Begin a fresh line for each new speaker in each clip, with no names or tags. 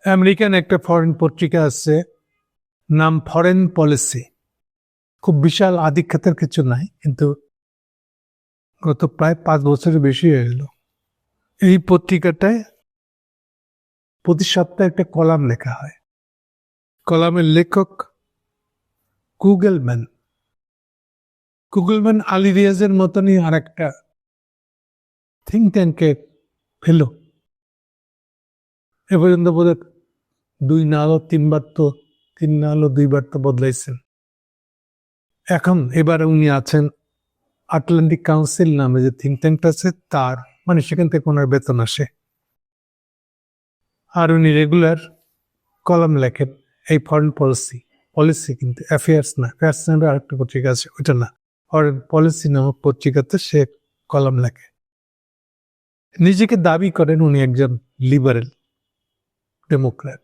American একটা foreign পত্রিকা আছে, নাম ফরেন পলিসি। খুব বিশাল আধিক্যতার কিছু নাই, কিন্তু গত প্রায় 5 বছরের বেশি হয়ে গেল। এই পত্রিকাটায় প্রতি সপ্তাহে একটা কলাম লেখা হয়। কলামের লেখক কুগেলম্যান। আলী রিয়াজের মতনই আর একটা থিঙ্ক ট্যাঙ্কে ফেলো। এ পর্যন্ত বোধহয় 2 না হলো 3বার, তো 3 না হলো 2বার তো বদলাইছেন। এখন এবারে উনি আছেন আটলান্টিক কাউন্সিল নামে যে থিঙ্ক ট্যাঙ্কটা আছে তার, মানে সেখান থেকে ওনার বেতন আসে। আর উনি রেগুলার কলাম লেখেন এই ফরেন পলিসি কিন্তু অ্যাফেয়ার্স না, অ্যাফেয়ার্স নামে আরেকটা পত্রিকা আছে, ওইটা না, ফরেন পলিসি নামক পত্রিকাতে সে কলাম লেখে। নিজেকে দাবি করেন উনি একজন লিবারেল ডেমোক্র্যাট।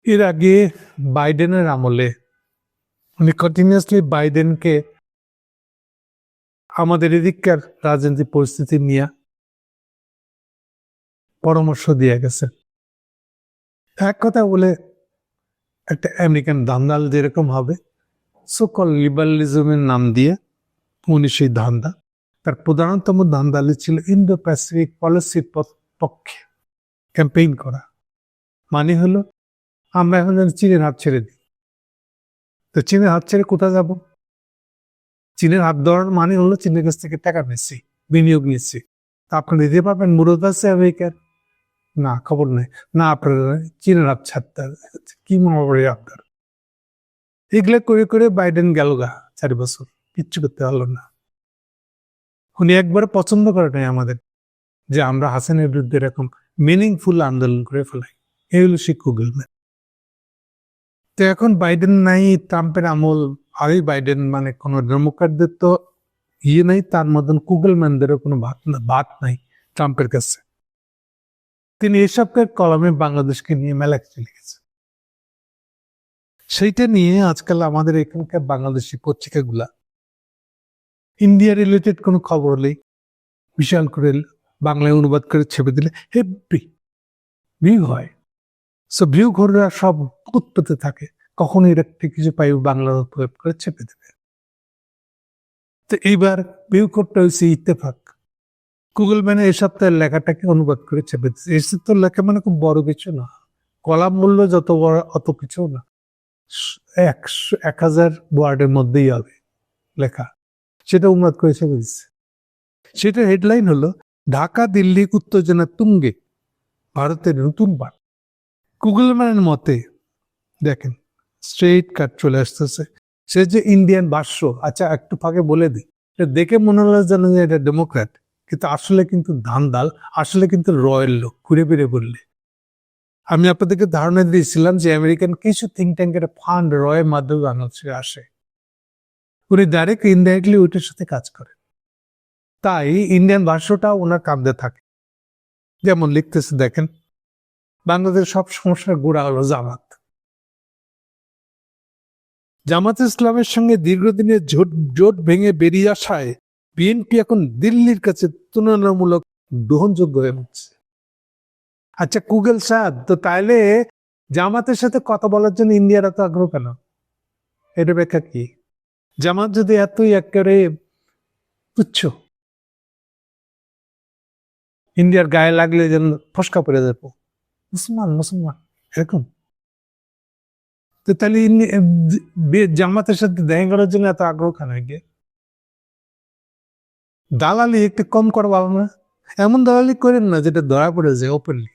এর আগে বাইডেনের আমলে উনি কন্টিনিউয়াসলি বাইডেনকে আমাদের এদিককার রাজনৈতিক পরিস্থিতি নিয়ে পরামর্শ দিয়ে গেছেন। এক কথা বলে, একটা আমেরিকান ধান্দাল যেরকম হবে, সকল লিবারালিজমের নাম দিয়ে উনি সেই ধান্দা, তার প্রধানতম ধান্দালি ছিল ইন্দো প্যাসিফিক পলিসির পক্ষে ক্যাম্পেইন করা। মানে হলো, আমরা এখন যেন চীনের হাত ছেড়ে দিই। তো চীনের হাত ছেড়ে কোথায় যাব? চীনের হাত ধরার মানে হলো চীনের কাছ থেকে টাকা নিচ্ছি, বিনিয়োগ নিচ্ছি। তা আপনি দিতে পারবেন? মুরত আছে আমেরিকার? না, খবর নেই। না, আপনার চীনের হাত ছাড়তে হবে। কি মনে পড়ে আপনার? এগুলো করে করে বাইডেন গেল গা 4 বছর, কিচ্ছু করতে পারলো না। উনি একবার পছন্দ করে নাই আমাদের, যে আমরা হাসিনের বিরুদ্ধে এরকম মিনিংফুল আন্দোলন করে ফেলাই। এই হলো সেই কুগেলম্যান। তো এখন বাইডেন নাই, ট্রাম্পের আমল, আরই বাইডেন, মানে কোন ডেমোক্র্যাটদের তো নাই, তার মতন কুগেলম্যানদেরও কোনো ভাত নাই ট্রাম্পের কাছে। তিনি এসবের কলমে বাংলাদেশকে নিয়ে মেলা কিছু লিখেছেন। সেইটা নিয়ে আজকাল আমাদের এখানকার বাংলাদেশি পত্রিকাগুলা ইন্ডিয়া রিলেটেড কোনো খবর হলেই বিশাল করে বাংলায় অনুবাদ করে ছেপে দিলে হেভি ভিউ হয়। সো ভিউ ঘররা সব উৎপত্তি থাকে, কখন এর একটা কিছু পাই বাংলা প্রয়োগ করে ছেপে দেবে। তো এইবার ভিউ করতে হয়েছে ইত্তেফাক। কুগেলম্যানে এই সপ্তাহের লেখাটাকে অনুবাদ করে ছেপে দিচ্ছে। এসে তো লেখা মানে খুব বড় কিছু না, কলাম মূল্য যত বড় অত কিছু না, 1000 ওয়ার্ডের মধ্যেই হবে লেখা, সেটা অনুবাদ করে ছেপে দিচ্ছে। সেটা হেডলাইন হলো, ঢাকা দিল্লি উত্তেজনা তুঙ্গে, ভারতের নতুন বার্তা। কুগেলম্যানের মতে দেখেন স্ট্রেইট কাট চলে আসতেছে, সে যে ইন্ডিয়ান ভাষ্য। আচ্ছা, একটু ফাঁকে বলে দিই, দেখে মনে হলো যেন যে এটা ডেমোক্র্যাট, কিন্তু আসলে কিন্তু ধান্দাল, আসলে কিন্তু রয়্যাল লোক। ঘুরে ফিরে বললে আমি আপনাদেরকে ধারণা দিয়েছিলাম যে আমেরিকান কিছু থিঙ্ক ট্যাঙ্কের ফান্ড রয়ের মাধ্যমে বাংলাদেশে আসে, উনি ডাইরেক্ট ইনডাইরেক্টলি ওইটার সাথে কাজ করেন। তাই ইন্ডিয়ান ভাষ্যটা ওনার কাঁধে থাকে। যেমন লিখতেছে দেখেন, বাংলাদেশের সব সমস্যার গোড়া হলো জামাত ইসলামের সঙ্গে দীর্ঘদিনের জোট ভেঙে বেরিয়ে আসায় বিএনপি এখন দিল্লির কাছে তুলনামূলক গ্রহণযোগ্য হয়ে উঠছে। আচ্ছা কুগেল সাদ, তো তাইলে জামাতের সাথে কথা বলার জন্য ইন্ডিয়ার এত আগ্রহ কেন? এটা ব্যাখ্যা কি? জামাত যদি এতই একেবারে তুচ্ছ, ইন্ডিয়ার গায়ে লাগলে যেন ফসকা পড়ে যাবো, মুসলমান এরকম, তো তাহলে জামাতের সাথে দেখা করার জন্য এত আগ্রহ কেন? গিয়ে দালালি একটু কম করা ভালো না? এমন দালালি করেন না যেটা ধরা পড়ে যায় ওপেনলি।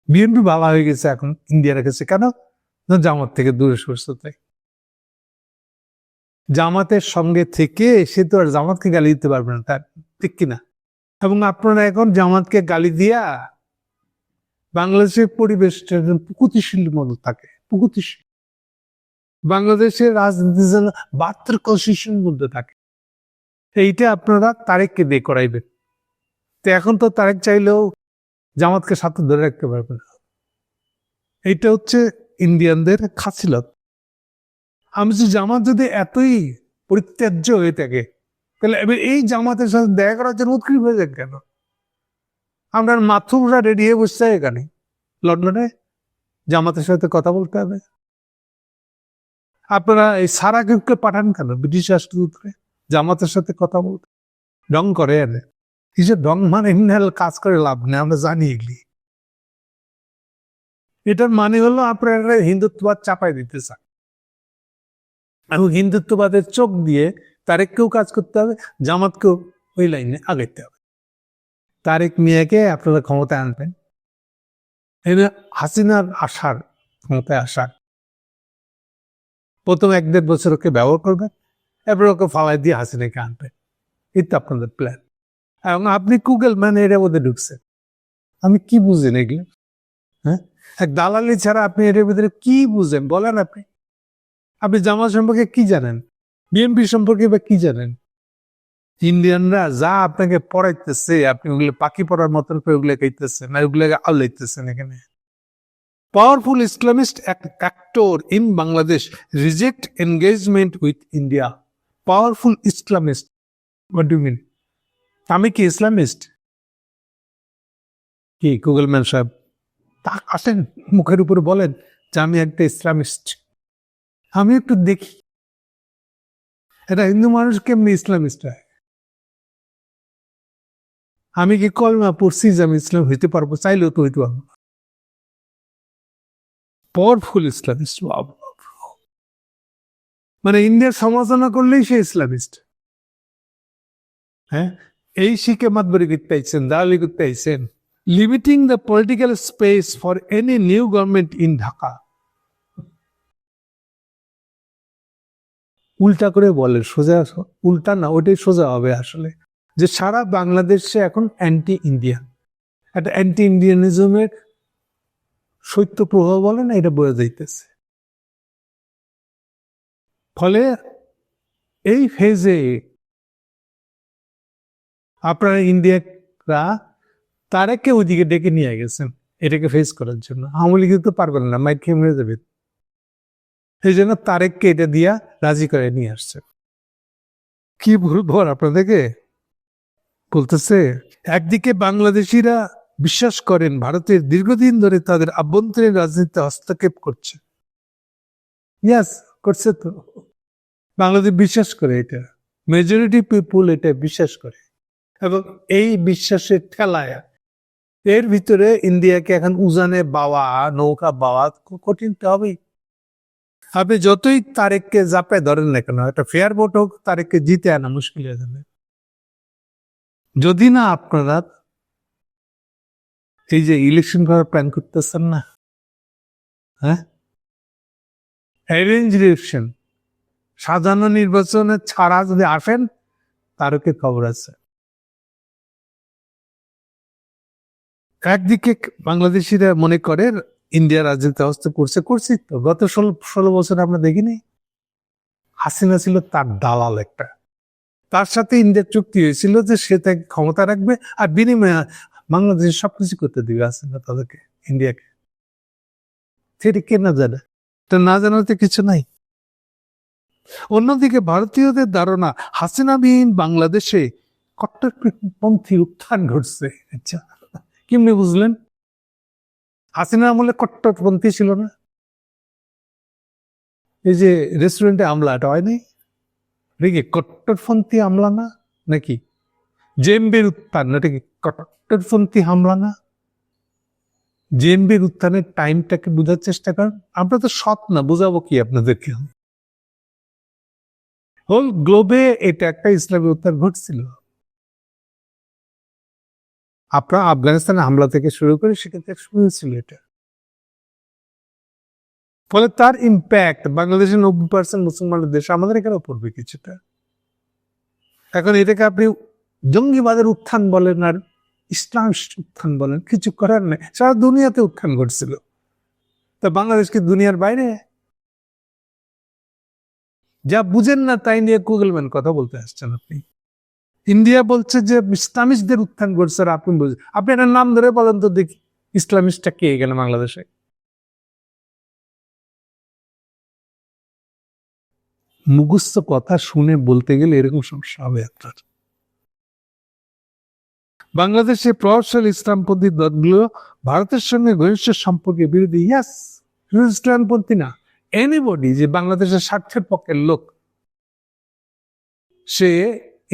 বিএনপি ভালো হয়ে গেছে এখন ইন্ডিয়ার কাছে, কেন? জামাত থেকে দূরে সরছে। তাই জামাতের সঙ্গে থেকে সে তো আর জামাতকে গালি দিতে পারবে না, তার ঠিক কিনা? এবং আপনারা এখন জামাতকে গালি দিয়া বাংলাদেশের পরিবেশটা প্রগতিশীল মতো থাকে, প্রগতিশীল। বাংলাদেশের রাজনীতি যেন বার্তার কনস্টিটিউশনের মধ্যে থাকে, এইটা আপনারা তারেককে দিয়ে করাইবেন। তো এখন তো তারেক চাইলেও জামাতকে সাথে ধরে রাখতে পারবে না। এইটা হচ্ছে ইন্ডিয়ানদের খাসিলত। আমি যে জামাত যদি এতই পরিত্যাজ্য হয়ে থাকে, তাহলে এবার এই জামাতের সাথে দেখা করার জন্য উৎকৃষ্ট হয়ে যাক কেন? আমরা মাথুরা রেডি হয়ে বসছে এখানে লন্ডনে, জামাতের সাথে কথা বলতে হবে। আপনারা এই সারা গ্রুপকে পাঠান কেন ব্রিটিশ রাষ্ট্রদূতকে জামাতের সাথে কথা বলতে? ডং করে এনে কিসের ডং, মানে কাজ করে লাভ নেই, আমরা জানি এগুলি। এটার মানে হলো আপনারা হিন্দুত্ববাদ চাপাই দিতে চান, এবং হিন্দুত্ববাদের চোখ দিয়ে তারেককেও কাজ করতে হবে, জামাতকেও ওই লাইনে আগাইতে হবে। তারেক মিয়াকে আপনারা ক্ষমতায় আনবেন, হাসিনার আশার ক্ষমতায় আসার প্রথম 1-1.5 বছর ওকে ব্যবহার করবেন, এরপর ওকে ফালাই দিয়ে হাসিনাকে আনবেন। এই তো আপনাদের প্ল্যান। এবং আপনি গুগল ম্যান এর মধ্যে ঢুকছেন, আমি কি বুঝেন এগুলো? হ্যাঁ, এক দালালি ছাড়া আপনি এর ভিতরে কি বুঝেন বলেন? আপনি জামাত সম্পর্কে কি জানেন? বিএনপি সম্পর্কে বা কি জানেন? ইন্ডিয়ানরা যা আপনাকে পড়াইতেছে আপনি ওগুলো পাখি পড়ার মতন করে ওগুলো খাইতেছেন, না ওগুলোকে আল্লাইতেছেন। এখানে powerful Islamist actor in Bangladesh reject engagement with India. Powerful Islamist. What do you mean? আমি কি ইসলামিস্ট? কি গুগল ম্যান সাহেব তা আসেন মুখের উপরে বলেন যে আমি একটা ইসলামিস্ট। আমি একটু দেখি এটা হিন্দু মানুষ কেমনি ইসলামিস্ট হয়। আমি কি কলমা পড়ছি যে আমি ইসলাম হইতে পারবো? চাইলেও তো হইতে পারবো। পাওয়ারফুল ইসলামিস্ট, মানে ইন্ডিয়ার সমালোচনা করলেই সে ইসলামিস্ট। হ্যাঁ, এই শিখে মাতবরি করতে আইছেন, দালালি করতে আইছেন। Limiting the political space for any new government in Dhaka. উল্টা করে বলে, সোজা উল্টা না, ওইটাই সোজা হবে আসলে, যে সারা বাংলাদেশে এখন অ্যান্টি ইন্ডিয়ান, একটা অ্যান্টি ইন্ডিয়ানিজমের শৈত্য প্রভাব বলে না, এটা বোঝা যাইতেছে। ফলে এই ফেজে আপনারা ইন্ডিয়ারা তারেককে ওইদিকে ডেকে নিয়ে গেছেন এটাকে ফেস করার জন্য। আওয়ামী লীগ তো পারবেন না, মাইক খেয়ে মরে যাবে। এই জন্য তারেককে এটা দিয়া রাজি করে নিয়ে আসছে। কি বলবো আপনাদেরকে? বলতেছে একদিকে বাংলাদেশিরা বিশ্বাস করেন ভারতের দীর্ঘদিন ধরে তাদের আভ্যন্তরীণ রাজনীতিতে হস্তক্ষেপ করছে। ইয়াস, করছে তো। বাংলাদেশ বিশ্বাস করে, এটা মেজরিটি পিপুল এটা বিশ্বাস করে, এবং এই বিশ্বাসের ঠেলায় এর ভিতরে ইন্ডিয়াকে এখন উজানে বাওয়া, নৌকা বাওয়া কঠিন তো হবেই। আপনি যতই তারেককে জাপে ধরেন না কেন, একটা ফেয়ার ভোট হোক, তারেককে জিতে আনা মুশকিল হয়ে যাবে। যদি না আপনারা এই যে ইলেকশন করার প্ল্যান করতেছেন না, হ্যাঁ, অ্যারেঞ্জ ইলেকশন, সাজানো নির্বাচনে ছাড়া যদি আসেন, তারকে খবর আছে। একদিকে বাংলাদেশিরা মনে করে ইন্ডিয়া রাজনীতি হস্তক্ষেপ করছি তো গত 16 বছর আমরা দেখিনি। হাসিনা ছিল তার দালাল একটা, তার সাথে ইন্ডিয়ার চুক্তি হয়েছিল যে সে তাকে ক্ষমতা রাখবে আর বিনিময়ে বাংলাদেশ সবকিছু করতে দিবে হাসিনা তাদেরকে, ইন্ডিয়াকে। সেটা কে না জানে? এটা না জানাতে কিছু নাই। অন্যদিকে ভারতীয়দের ধারণা হাসিনাবিহীন বাংলাদেশে কট্টরপন্থী উত্থান ঘটছে। আচ্ছা, কেমনি বুঝলেন? হাসিনা আমলে কট্টরপন্থী ছিল না? এই যে রেস্টুরেন্টে আমলা, এটা হয়নি? কি কট্টরপন্থী আমলা না নাকি? জেএমবির উত্থান, এটা কি কট্টরপন্থী হামলা না? জেএমবির উত্থানের টাইমটাকে বোঝার চেষ্টা করেন। আমরা তো সৎ না, বোঝাবো কি আপনাদেরকে? হোল গ্লোবে এটা একটা ইসলামী উত্থান ঘটছিল। আপনার আফগানিস্তানে হামলা থেকে শুরু করে সেক্ষেত্রে শুরু ছিল এটা। ফলে তার ইম্প্যাক্ট বাংলাদেশের 90% মুসলমানের দেশ, আমাদের এখানেও পড়বে কিছুটা। এখন এটাকে আপনি জঙ্গিবাদের উত্থান বলেন আর ইসলাম উত্থান বলেন, কিছু করার নেই। সারা দুনিয়াতে উত্থান ঘটছিল, তা বাংলাদেশ কি দুনিয়ার বাইরে? যা বুঝেন না তাই নিয়ে গুগলম্যান কথা বলতে আসছেন আপনি। ইন্ডিয়া বলছে যে ইসলামিস্টদের উত্থান ঘটছে, আর আপনি বুঝেন। আপনি এটার নাম ধরে বলেন তো দেখি, ইসলামিস্টটা কে এখানে বাংলাদেশে? মুখস্থ কথা শুনে বলতে গেলে এরকম সমস্যা হবে আপনার। বাংলাদেশে প্রভাবশালী ইসলামপন্থী দলগুলো ভারতের সঙ্গে ঘনিষ্ঠ সম্পর্কের বিরোধী। ইয়াস, ইসলামপন্থী না, এনিবডি যে বাংলাদেশের স্বার্থের পক্ষের লোক, সে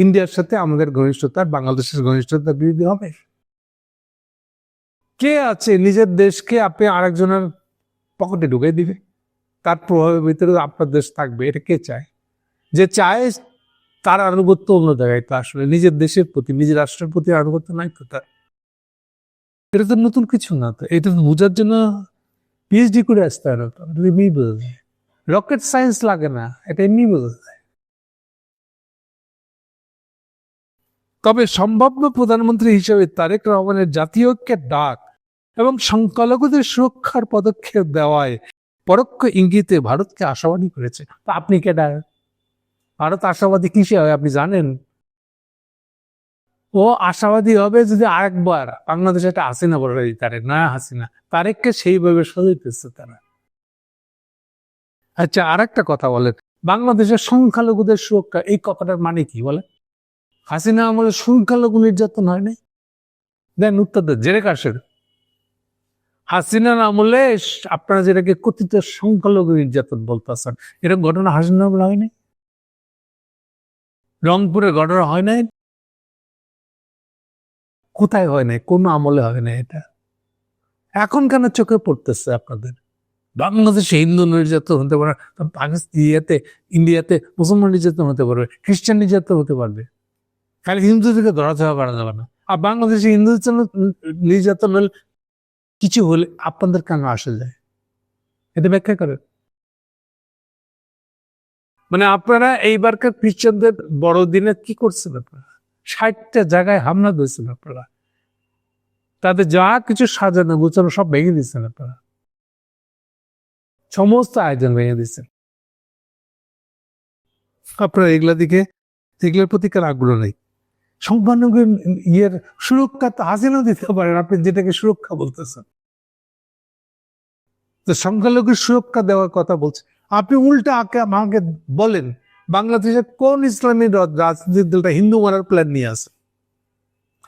ইন্ডিয়ার সাথে আমাদের ঘনিষ্ঠতার, বাংলাদেশের ঘনিষ্ঠতার বিরোধী হবে। কে আছে নিজের দেশকে আপনি আরেকজনের পকেটে ঢুকে দিবে, তার প্রভাবের ভিতরে আপনার দেশ থাকবে? এটা কে চায়? যে চায় তার আনুগত্য অন্য জায়গায়, তো আসলে নিজের দেশের প্রতি, নিজের রাষ্ট্রের প্রতি আনুগত্য নাই তো তার। এটা তো নতুন কিছু না, তো এটা বোঝার জন্য পিএইচডি করে আসতে হয় না, তো এমনি বোঝা যায়। রকেট সায়েন্স লাগে না, এটা এমনি বোঝা যায়। তবে সম্ভাব্য প্রধানমন্ত্রী হিসেবে তারেক রহমানের জাতীয় ঐক্যের ডাক এবং সংখ্যালঘুদের সুরক্ষার পদক্ষেপ দেওয়ায় পরোক্ষ ইঙ্গিতে ভারতকে আশাবাদী করেছে। তো আপনি কেডা? ভারত আশাবাদী কিসে হয় আপনি জানেন? ও আশাবাদী হবে যদি আরেকবার বাংলাদেশে একটা হাসিনা বড় তারেক, নয়া হাসিনা, তারেককে সেইভাবে সাজাইতেছে তারা। আচ্ছা, আর একটা কথা বলেন, বাংলাদেশের সংখ্যালঘুদের সুরক্ষা, এই কথাটার মানে কি বলে? হাসিনা আমলে সংখ্যালঘু নির্যাতন হয় নাই? দেন উত্তর দেন, জেরে কাশের। হাসিনার আমলে আপনারা যেটাকে কথিত সংখ্যালঘু নির্যাতন বলতেছেন, এরকম ঘটনা হাসিনা আমলে হয় নাই? রংপুরের ঘটনা হয় নাই? কোথায় হয় নাই? কোন আমলে হয় নাই? এটা এখন কেন চোখে পড়তেছে আপনাদের? বাংলাদেশে হিন্দু নির্যাতন হতে পারে, পাকিস্তান, ইন্ডিয়াতে মুসলমান নির্যাতন হতে পারবে, খ্রিস্টান নির্যাতন হতে পারবে, খালি হিন্দুদেরকে ধরাছোঁয়া করা যাবে না। আর বাংলাদেশে হিন্দু নির্যাতন হলে, কিছু হলে আপনাদের কেন আসে যায়? এটা ব্যাখ্যা করেন। মানে আপনারা এইবারকার খ্রিস্টানদের বড়দিনে কি করছেন? আপনারা 60টা জায়গায় হামলা দিয়েছেন, আপনারা তাদের যা কিছু সাজানো গুছানো সব ভেঙে দিচ্ছেন, আপনারা সমস্ত আয়োজন ভেঙে দিচ্ছেন। আপনারা এগুলোর প্রতি কার আগ্রহ নেই। সংখ্যালঘু ইয়ের সুরক্ষা তো হাসিনাও দিতে পারেন, আপনি যেটাকে সুরক্ষা বলতেছেন। তো সংখ্যালঘুর সুরক্ষা দেওয়ার কথা বলছে, আপনি উল্টা আমাকে বলেন বাংলাদেশের কোন ইসলামী রাজনীতির দলটা হিন্দু মারার প্ল্যান নিয়ে আছে?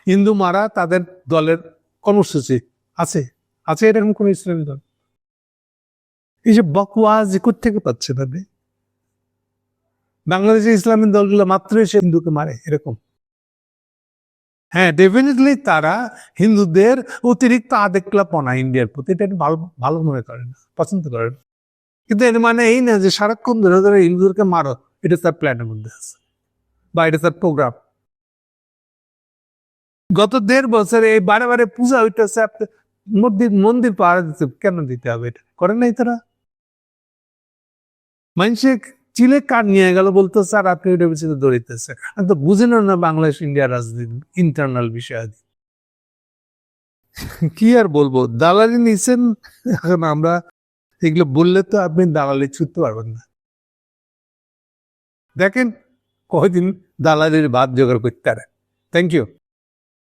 হিন্দু মারা তাদের দলের কর্মসূচি আছে? আছে এরকম কোন ইসলামী দল? এই যে বকওয়াজ কোত্থেকে পাচ্ছে তাদের? বাংলাদেশের ইসলামী দলগুলো মাত্রই সে হিন্দুকে মারে এরকম? হ্যাঁ, ডেফিনেটলি তারা হিন্দুদের অতিরিক্ত আবেগলাপনা ইন্ডিয়ার প্রতি, এটা ভালো ভালো মনে করে না, পছন্দ করে না। কিন্তু এর মানে এই না যে সারাক্ষণ ধরে ধরে হিন্দুদেরকে মারো, এটা তার প্ল্যানের মধ্যে আছে বা এটা তার প্রোগ্রাম। গত 1.5 বছরে এই বারে বারে পূজা হইতেছে, মন্দির পাহারা দিতে কেন দিতে হবে? এটা করেন নাই তারা? মানুষের চিলে কার নিয়ে গেল বলতেছে, আর আপনি ওইটার পিছনে দৌড়িতেছে। তো বুঝেন না বাংলাদেশ ইন্ডিয়ার রাজনীতি ইন্টারনাল বিষয়। কি আর বলবো, দালালি নিছেন। এখন আমরা এগুলো বললে তো আপনি দালালি ছুটতে পারবেন না। দেখেন কয়দিন দালালির ভাত জোগাড় করতে পারে। Thank you.